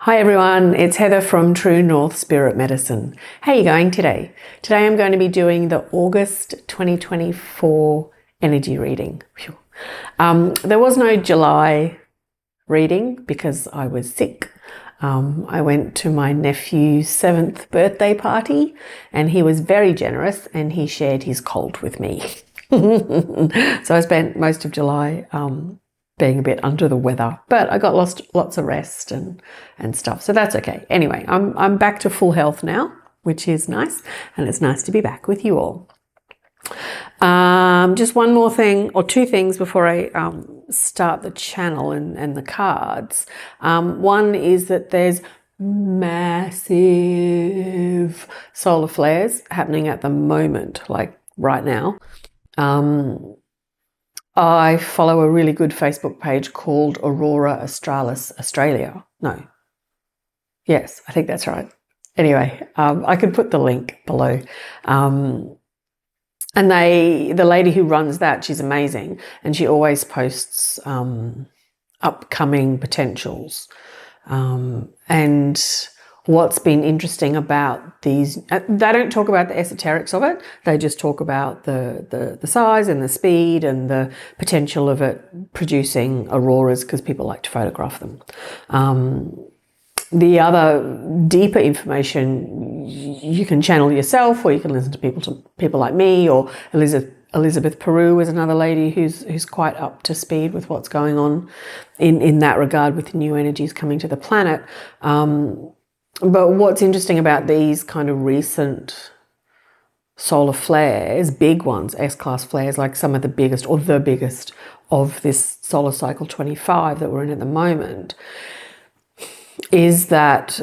Hi everyone, it's Heather from True North Spirit Medicine. How are you going today? Today I'm going to be doing the August 2024 energy reading. There was no July reading because I was sick. I went to my nephew's 7th birthday party and he was very generous and he shared his cold with me. So I spent most of July being a bit under the weather, but I got lots of rest and stuff, so that's okay. Anyway, I'm back to full health now, which is nice, and it's nice to be back with you all. Just one more thing, or two things before I start the channel and the cards. One is that there's massive solar flares happening at the moment, like right now. I follow a really good Facebook page called Aurora Australis Australia. No. Yes, I think that's right. Anyway, I could put the link below. And the lady who runs that, she's amazing. And she always posts upcoming potentials. And what's been interesting about these, they don't talk about the esoterics of it. They just talk about the size and the speed and the potential of it producing auroras because people like to photograph them. The other deeper information you can channel yourself, or you can listen to people like me, or Elizabeth Peru is another lady who's quite up to speed with what's going on in that regard with new energies coming to the planet. But what's interesting about these kind of recent solar flares, big ones, S-class flares, like some of the biggest or the biggest of this solar cycle 25 that we're in at the moment, is that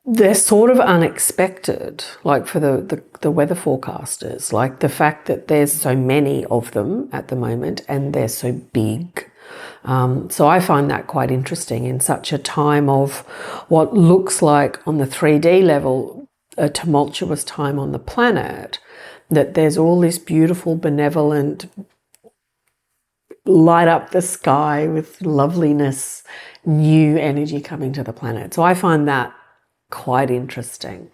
they're sort of unexpected, like for the weather forecasters, like the fact that there's so many of them at the moment and they're so big. So I find that quite interesting in such a time of what looks like on the 3D level a tumultuous time on the planet, that there's all this beautiful, benevolent, light up the sky with loveliness, new energy coming to the planet. So I find that quite interesting.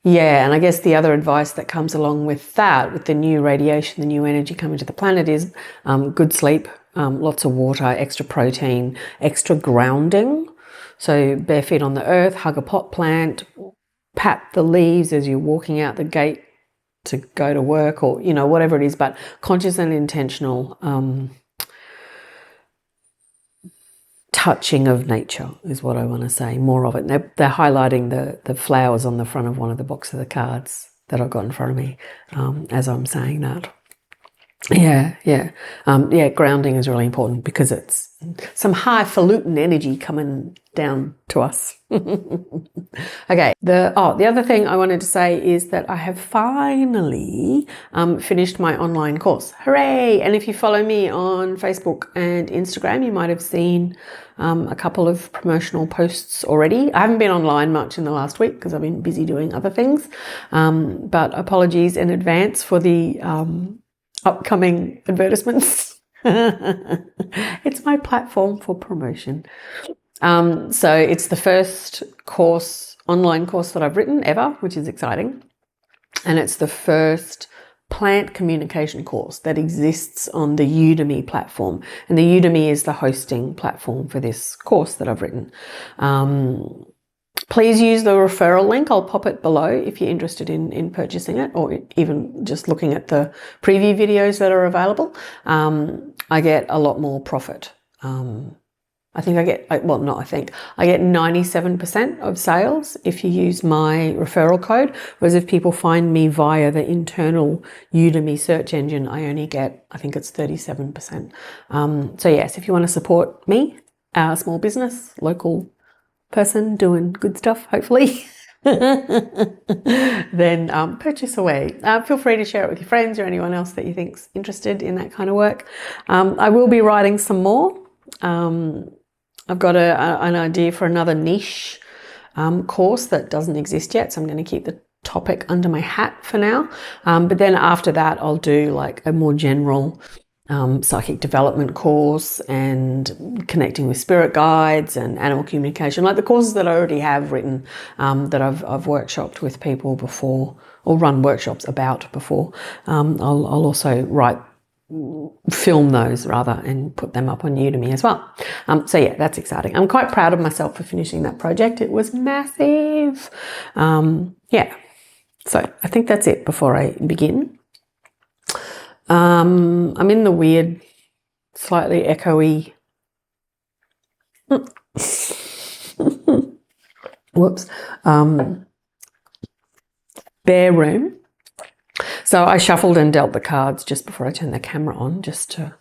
Yeah, and I guess the other advice that comes along with that, with the new radiation, the new energy coming to the planet, is good sleep, lots of water, extra protein, extra grounding. So bare feet on the earth, hug a pot plant, pat the leaves as you're walking out the gate to go to work, or, you know, whatever it is, but conscious and intentional touching of nature is what I want to say, more of it. They're highlighting the flowers on the front of one of the boxes of the cards that I've got in front of me as I'm saying that. Yeah, grounding is really important because it's some highfalutin energy coming down to us. Okay, the other thing I wanted to say is that I have finally finished my online course. Hooray! And if you follow me on Facebook and Instagram, you might have seen a couple of promotional posts already. I haven't been online much in the last week because I've been busy doing other things, but apologies in advance for the upcoming advertisements. It's my platform for promotion. So it's the first online course that I've written ever, which is exciting. And it's the first plant communication course that exists on the Udemy platform. And the Udemy is the hosting platform for this course that I've written. Please use the referral link. I'll pop it below if you're interested in purchasing it, or even just looking at the preview videos that are available. I get a lot more profit. I get 97% of sales if you use my referral code, whereas if people find me via the internal Udemy search engine, I only get, I think it's 37%. So yes, if you want to support me, our small business, local person doing good stuff, hopefully, then purchase away. Feel free to share it with your friends or anyone else that you think's interested in that kind of work. I will be writing some more. I've got an idea for another niche course that doesn't exist yet, so I'm going to keep the topic under my hat for now. But then after that, I'll do like a more general psychic development course and connecting with spirit guides and animal communication, like the courses that I already have written, that I've workshopped with people before, or run workshops about before. I'll also film those rather and put them up on Udemy as well. So yeah, that's exciting. I'm quite proud of myself for finishing that project. It was massive. Yeah, so I think that's it before I begin. I'm in the weird, slightly echoey, whoops, bare room. So I shuffled and dealt the cards just before I turned the camera on, just to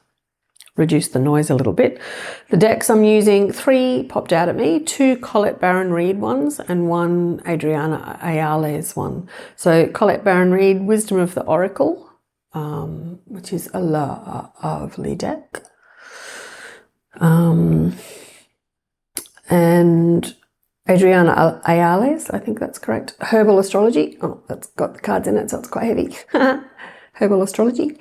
reduce the noise a little bit. The decks I'm using, 3 popped out at me, 2 Baron-Reid ones and 1 Adriana Ayales one. So Baron-Reid, Wisdom of the Oracle, which is a lovely deck. And Adriana Ayales, I think that's correct. Herbal Astrology. Oh, that's got the cards in it, so it's quite heavy. Herbal Astrology.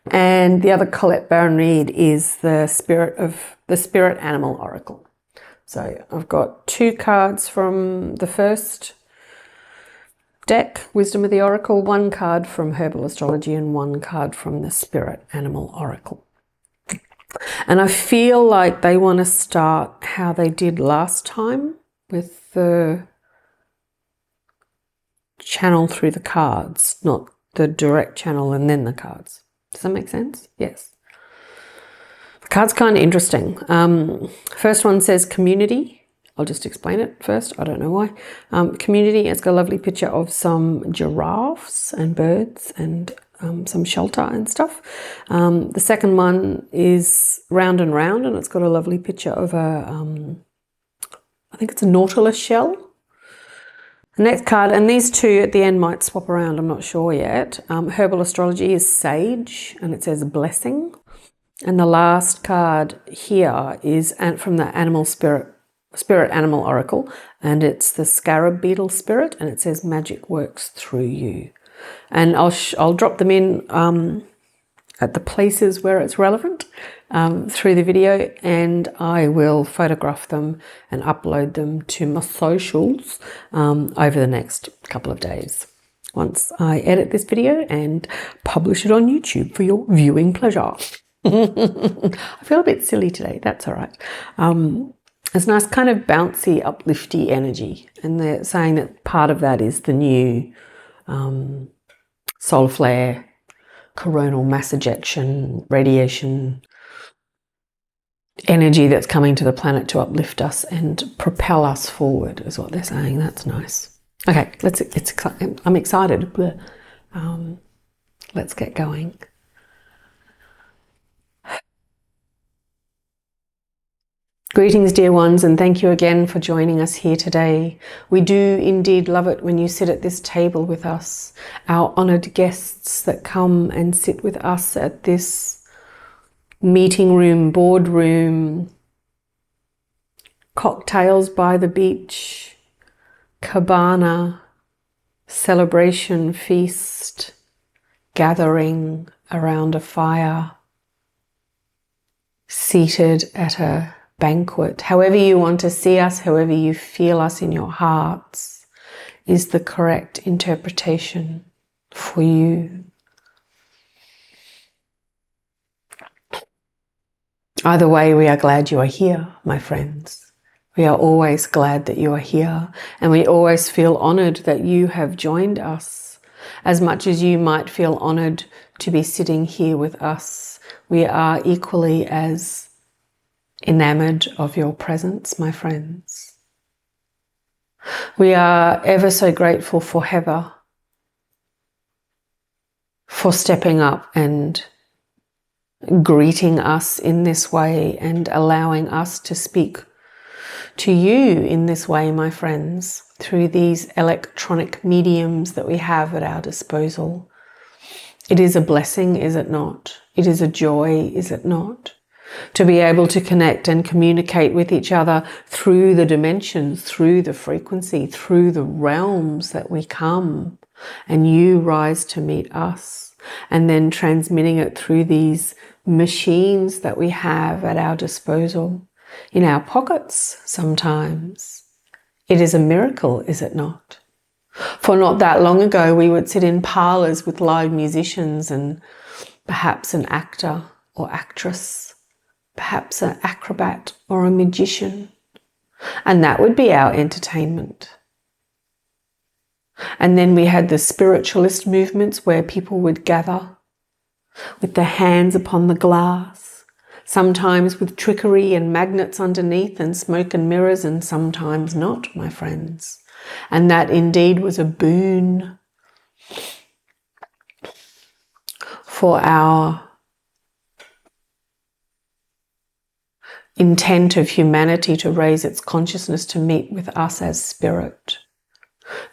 And the other Baron-Reid is the Spirit Animal Oracle. So I've got 2 cards from the first deck, Wisdom of the Oracle, 1 card from Herbal Astrology and 1 card from the Spirit Animal Oracle. And I feel like they want to start how they did last time, with the channel through the cards, not the direct channel and then the cards. Does that make sense? Yes. The card's kind of interesting. First one says community. I'll just explain it first. I don't know why. Community, it's got a lovely picture of some giraffes and birds and some shelter and stuff. The second one is round and round, and it's got a lovely picture of I think it's a nautilus shell. The next card, and these 2 at the end might swap around, I'm not sure yet. Herbal Astrology is Sage, and it says Blessing. And the last card here is from the Spirit Animal Oracle, and it's the Scarab Beetle Spirit, and it says Magic Works Through You. And I'll drop them in at the places where it's relevant through the video, and I will photograph them and upload them to my socials over the next couple of days, once I edit this video and publish it on YouTube for your viewing pleasure. I feel a bit silly today, that's all right. It's nice kind of bouncy, uplifty energy, and they're saying that part of that is the new solar flare, coronal mass ejection, radiation energy that's coming to the planet to uplift us and propel us forward, is what they're saying. That's nice. Okay, I'm excited. Let's get going. Greetings, dear ones, and thank you again for joining us here today. We do indeed love it when you sit at this table with us, our honoured guests that come and sit with us at this meeting room, boardroom, cocktails by the beach, cabana, celebration, feast, gathering around a fire, seated at a banquet. However you want to see us, however you feel us in your hearts, is the correct interpretation for you. Either way, we are glad you are here, my friends. We are always glad that you are here, and we always feel honoured that you have joined us. As much as you might feel honoured to be sitting here with us, we are equally as enamoured of your presence, my friends. We are ever so grateful for Heather for stepping up and greeting us in this way and allowing us to speak to you in this way, my friends, through these electronic mediums that we have at our disposal. It is a blessing, is it not? It is a joy, is it not? To be able to connect and communicate with each other through the dimensions, through the frequency, through the realms that we come, and you rise to meet us, and then transmitting it through these machines that we have at our disposal, in our pockets sometimes. It is a miracle, is it not? For not that long ago, we would sit in parlours with live musicians and perhaps an actor or actress, perhaps an acrobat or a magician, and that would be our entertainment. And then we had the spiritualist movements where people would gather with their hands upon the glass, sometimes with trickery and magnets underneath and smoke and mirrors, and sometimes not, my friends. And that indeed was a boon for our intent of humanity to raise its consciousness to meet with us as spirit.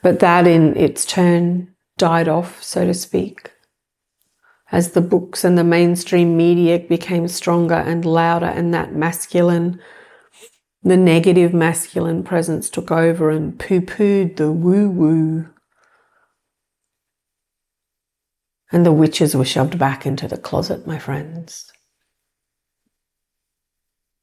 But that in its turn died off, so to speak, as the books and the mainstream media became stronger and louder, and that masculine, the negative masculine presence took over and poo-pooed the woo-woo. And the witches were shoved back into the closet, my friends.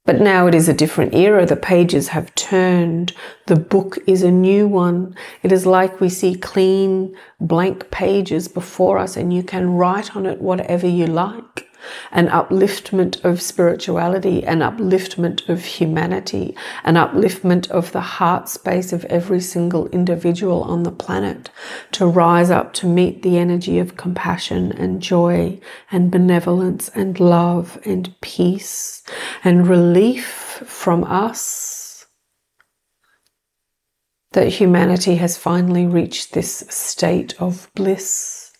But now it is a different era. The pages have turned. The book is a new one. It is like we see clean, blank pages before us, and you can write on it whatever you like. An upliftment of spirituality, an upliftment of humanity, an upliftment of the heart space of every single individual on the planet to rise up to meet the energy of compassion and joy and benevolence and love and peace and relief from us. That humanity has finally reached this state of bliss,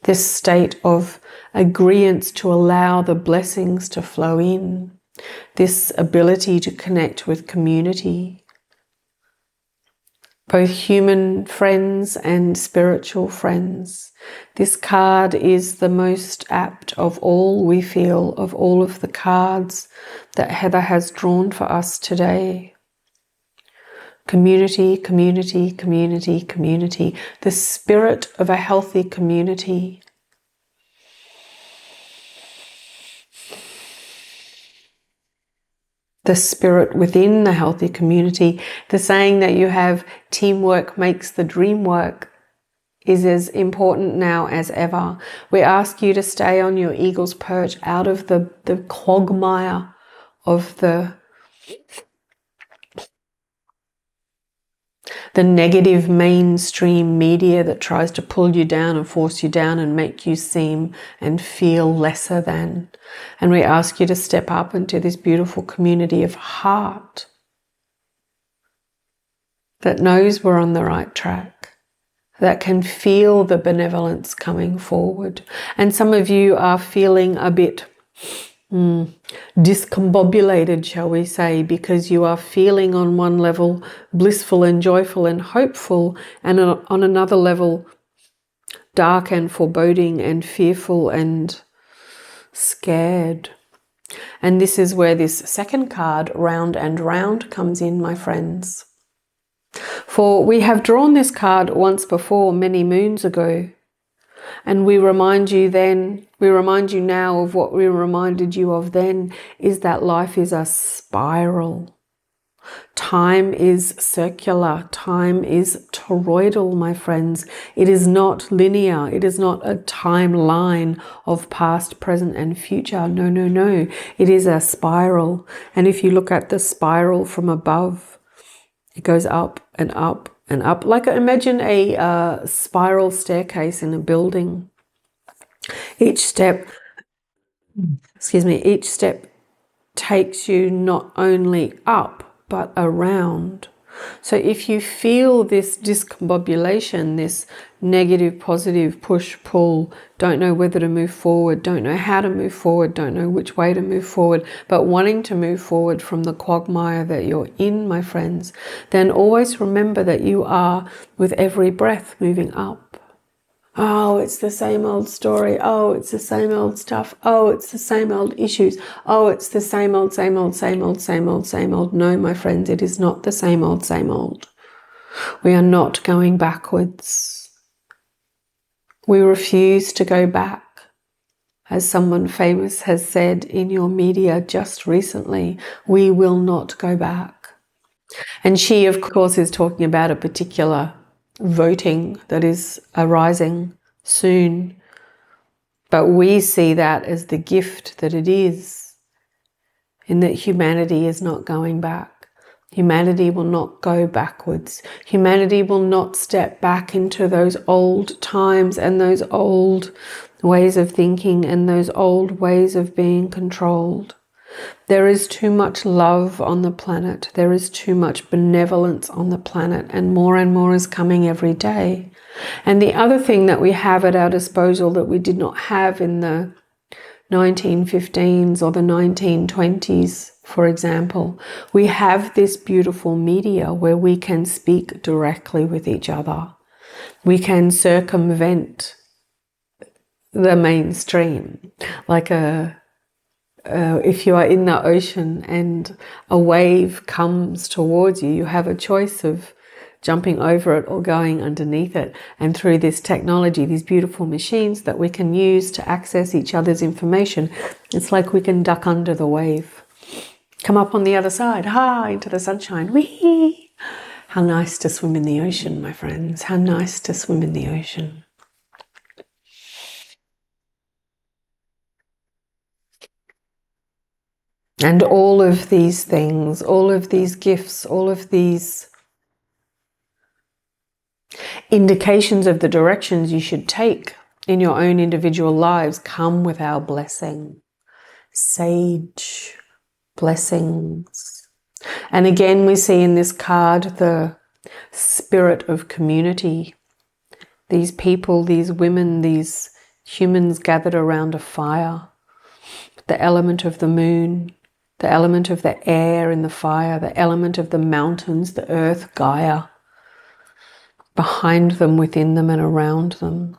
this state of agreeance to allow the blessings to flow in, this ability to connect with community, both human friends and spiritual friends. This card is the most apt of all, we feel, of all of the cards that Heather has drawn for us today. Community, community, community, community. The spirit of a healthy community. The spirit within the healthy community. The saying that you have, teamwork makes the dream work, is as important now as ever. We ask you to stay on your eagle's perch, out of the quagmire of the negative mainstream media that tries to pull you down and force you down and make you seem and feel lesser than. And we ask you to step up into this beautiful community of heart that knows we're on the right track, that can feel the benevolence coming forward. And some of you are feeling a bit discombobulated, shall we say, because you are feeling on one level blissful and joyful and hopeful, and on another level dark and foreboding and fearful and scared. And this is where this second card, round and round, comes in, my friends. For we have drawn this card once before, many moons ago. And we remind you now of what we reminded you of then, is that life is a spiral. Time is circular. Time is toroidal, my friends. It is not linear. It is not a timeline of past, present, and future. No, no, no. It is a spiral. And if you look at the spiral from above, it goes up and up and up. Like, imagine a spiral staircase in a building. Each step takes you not only up, but around. So if you feel this discombobulation, this negative, positive, push, pull, don't know whether to move forward, don't know how to move forward, don't know which way to move forward, but wanting to move forward from the quagmire that you're in, my friends, then always remember that you are, with every breath, moving up. Oh, it's the same old story. Oh, it's the same old stuff. Oh, it's the same old issues. Oh, it's the same old, same old, same old, same old, same old. No, my friends, it is not the same old, same old. We are not going backwards. We refuse to go back. As someone famous has said in your media just recently, we will not go back. And she, of course, is talking about a particular voting that is arising soon. But we see that as the gift that it is, in that humanity is not going back. Humanity will not go backwards. Humanity will not step back into those old times and those old ways of thinking and those old ways of being controlled. There is too much love on the planet. There is too much benevolence on the planet, and more is coming every day. And the other thing that we have at our disposal that we did not have in the 1915s or the 1920s, for example, we have this beautiful media where we can speak directly with each other. We can circumvent the mainstream, like if you are in the ocean and a wave comes towards you, you have a choice of jumping over it or going underneath it. And through this technology, these beautiful machines that we can use to access each other's information, it's like we can duck under the wave, come up on the other side, into the sunshine. Whee! How nice to swim in the ocean, my friends. How nice to swim in the ocean. And all of these things, all of these gifts, all of these indications of the directions you should take in your own individual lives come with our blessing. Sage blessings. And again, we see in this card the spirit of community. These people, these women, these humans gathered around a fire. The element of the moon, the element of the air in the fire, the element of the mountains, the earth, Gaia, behind them, within them and around them,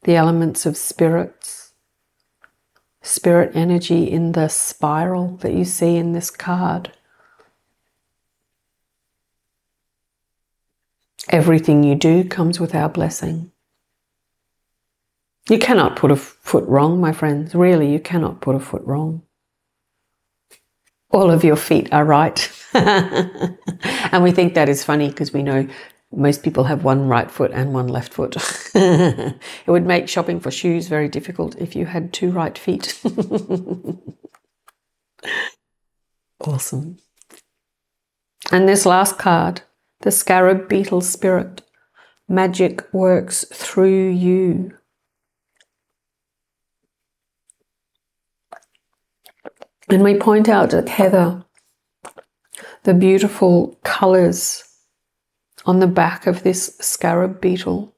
the elements of spirits, spirit energy in the spiral that you see in this card. Everything you do comes with our blessing. You cannot put a foot wrong, my friends. Really, you cannot put a foot wrong. All of your feet are right. And we think that is funny because we know most people have one right foot and one left foot. It would make shopping for shoes very difficult if you had two right feet. Awesome. And this last card, the Scarab Beetle Spirit. Magic works through you. And we point out at Heather the beautiful colours on the back of this scarab beetle.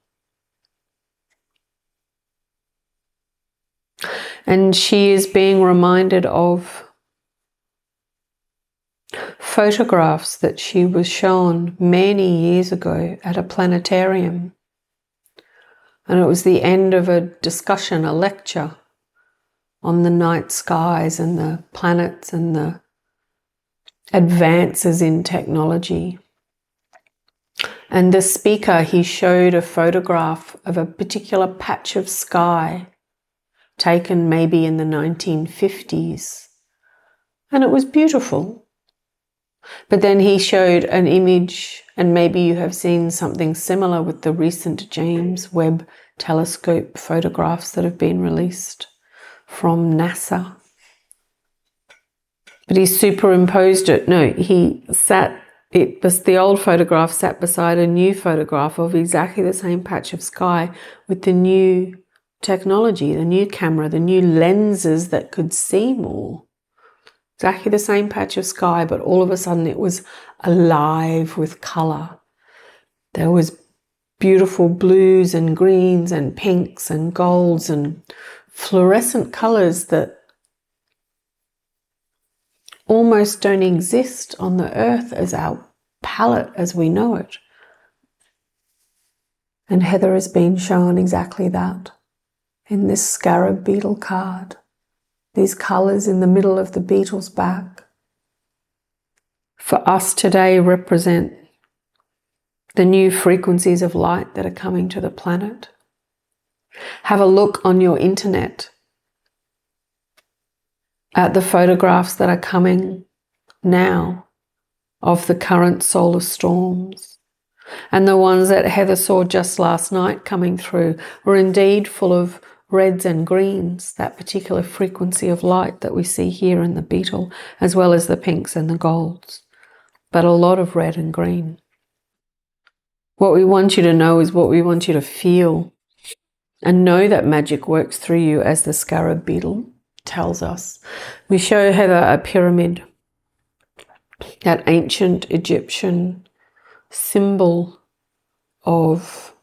And she is being reminded of photographs that she was shown many years ago at a planetarium. And it was the end of a discussion, a lecture on the night skies and the planets and the advances in technology. And the speaker, he showed a photograph of a particular patch of sky taken maybe in the 1950s. And it was beautiful. But then he showed an image, and maybe you have seen something similar with the recent James Webb Telescope photographs that have been released from NASA. But he superimposed it. No, it was the old photograph sat beside a new photograph of exactly the same patch of sky with the new technology, the new camera, the new lenses that could see more. Exactly the same patch of sky, but all of a sudden it was alive with colour. There was beautiful blues and greens and pinks and golds and fluorescent colours that almost don't exist on the earth as our palette as we know it. And Heather has been shown exactly that in this Scarab Beetle card. These colours in the middle of the beetle's back for us today represent the new frequencies of light that are coming to the planet. Have a look on your internet at the photographs that are coming now of the current solar storms. And the ones that Heather saw just last night coming through were indeed full of reds and greens, that particular frequency of light that we see here in the Beetle, as well as the pinks and the golds, but a lot of red and green. What we want you to know is what we want you to feel, and know that magic works through you, as the Scarab Beetle tells us. We show Heather a pyramid, that ancient Egyptian symbol of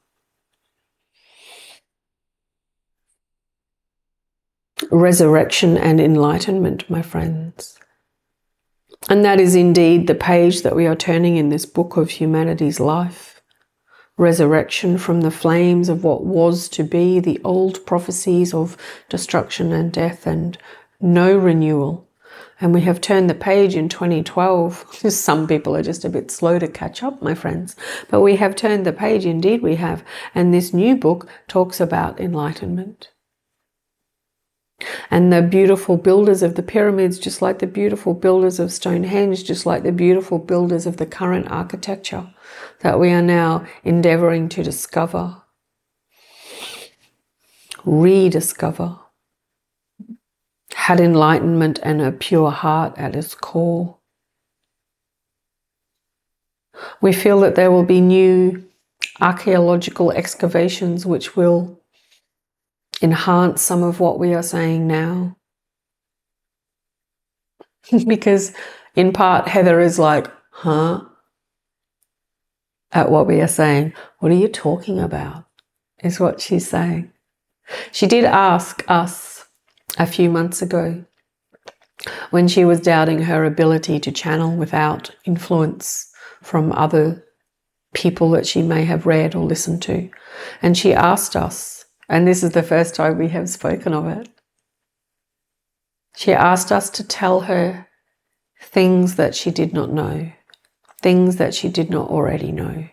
resurrection and enlightenment, my friends. And that is indeed the page that we are turning in this book of humanity's life. Resurrection from the flames of what was to be, the old prophecies of destruction and death and no renewal. And we have turned the page in 2012. Some people are just a bit slow to catch up, my friends. But we have turned the page, indeed we have. And this new book talks about enlightenment. And the beautiful builders of the pyramids, just like the beautiful builders of Stonehenge, just like the beautiful builders of the current architecture that we are now endeavoring to discover, rediscover, had enlightenment and a pure heart at its core. We feel that there will be new archaeological excavations which will enhance some of what we are saying now. Because in part, Heather is like, huh? At what we are saying. What are you talking about? Is what she's saying. She did ask us a few months ago, when she was doubting her ability to channel without influence from other people that she may have read or listened to. And she asked us, and this is the first time we have spoken of it, she asked us to tell her things that she did not know, things that she did not already know.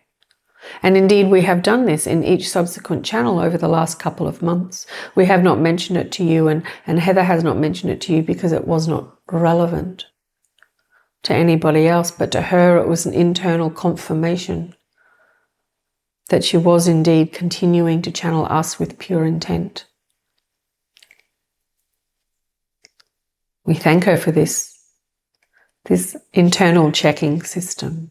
And indeed, we have done this in each subsequent channel over the last couple of months. We have not mentioned it to you, and Heather has not mentioned it to you because it was not relevant to anybody else, but to her it was an internal confirmation that she was indeed continuing to channel us with pure intent. We thank her for this internal checking system.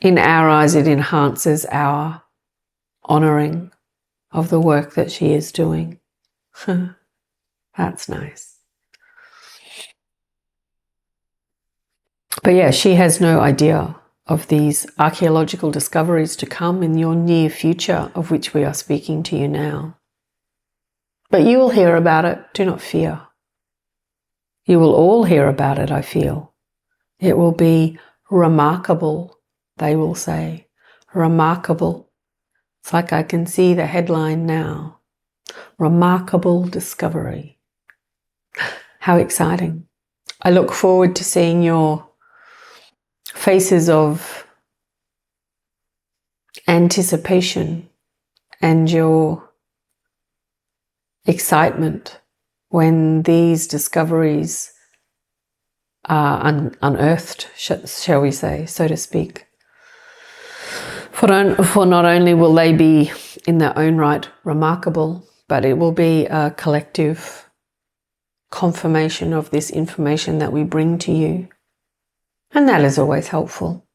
In our eyes, it enhances our honouring of the work that she is doing. That's nice. But yeah, she has no idea of these archaeological discoveries to come in your near future, of which we are speaking to you now. But you will hear about it. Do not fear. You will all hear about it, I feel. It will be remarkable, they will say. Remarkable. It's like I can see the headline now. Remarkable discovery. How exciting. I look forward to seeing your faces of anticipation and your excitement when these discoveries are unearthed, shall we say, so to speak. For not only will they be in their own right remarkable, but it will be a collective confirmation of this information that we bring to you. And that is always helpful,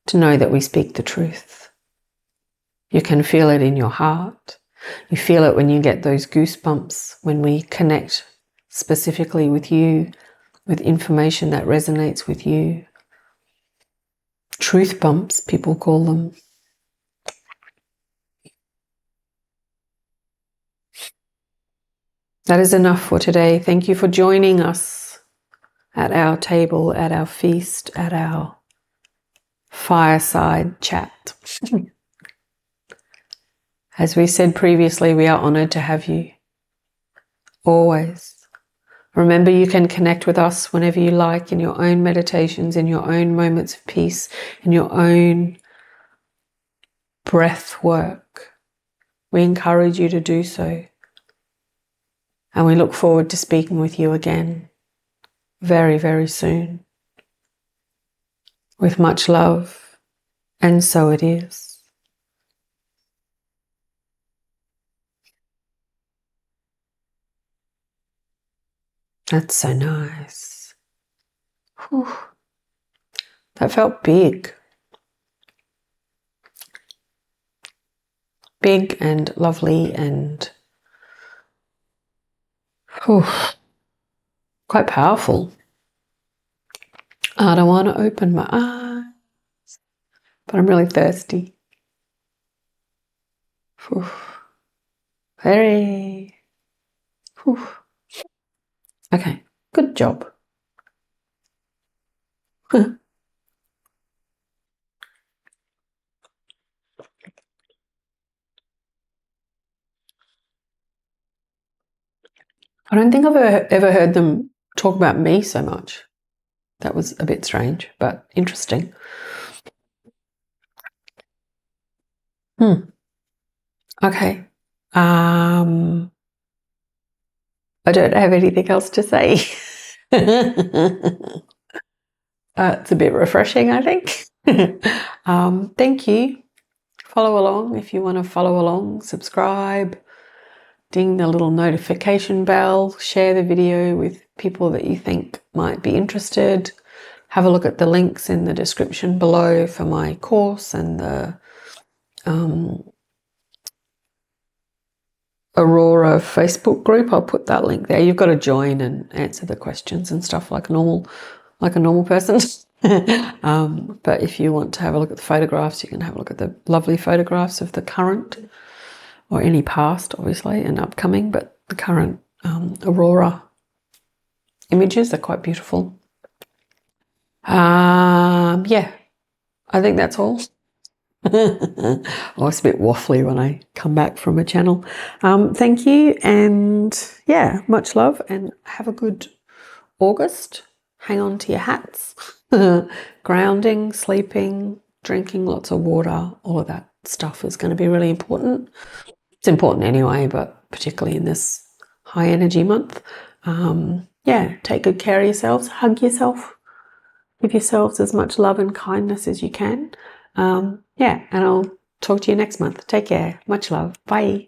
to know that we speak the truth. You can feel it in your heart. You feel it when you get those goosebumps, when we connect specifically with you, with information that resonates with you. Truth bumps, people call them. That is enough for today. Thank you for joining us at our table, at our feast, at our fireside chat. As we said previously, we are honoured to have you. Always. Remember, you can connect with us whenever you like, in your own meditations, in your own moments of peace, in your own breath work. We encourage you to do so. And we look forward to speaking with you again very, very soon. With much love, and so it is. That's so nice. Whew. That felt big. Big and lovely and whew, quite powerful. I don't want to open my eyes, but I'm really thirsty. Whew. Very. Whew. Okay, good job. I don't think I've ever heard them talk about me so much. That was a bit strange, but interesting. Okay. I don't have anything else to say. It's a bit refreshing, I think. Thank you. Follow along if you want to follow along. Subscribe. Ding the little notification bell. Share the video with people that you think might be interested. Have a look at the links in the description below for my course and the Aurora Facebook group. I'll put that link there. You've got to join and answer the questions and stuff like a normal person. But if you want to have a look at the photographs, you can have a look at the lovely photographs of the current, or any past, obviously, and upcoming, but the current Aurora images are quite beautiful. Yeah, I think that's all. Oh, it's a bit waffly when I come back from a channel. Thank you, and yeah, much love, and have a good August. Hang on to your hats. Grounding, sleeping, drinking lots of water, all of that stuff is going to be really important. It's important anyway, but particularly in this high energy month. Yeah, take good care of yourselves, hug yourself, give yourselves as much love and kindness as you can. Yeah, and I'll talk to you next month. Take care. Much love. Bye.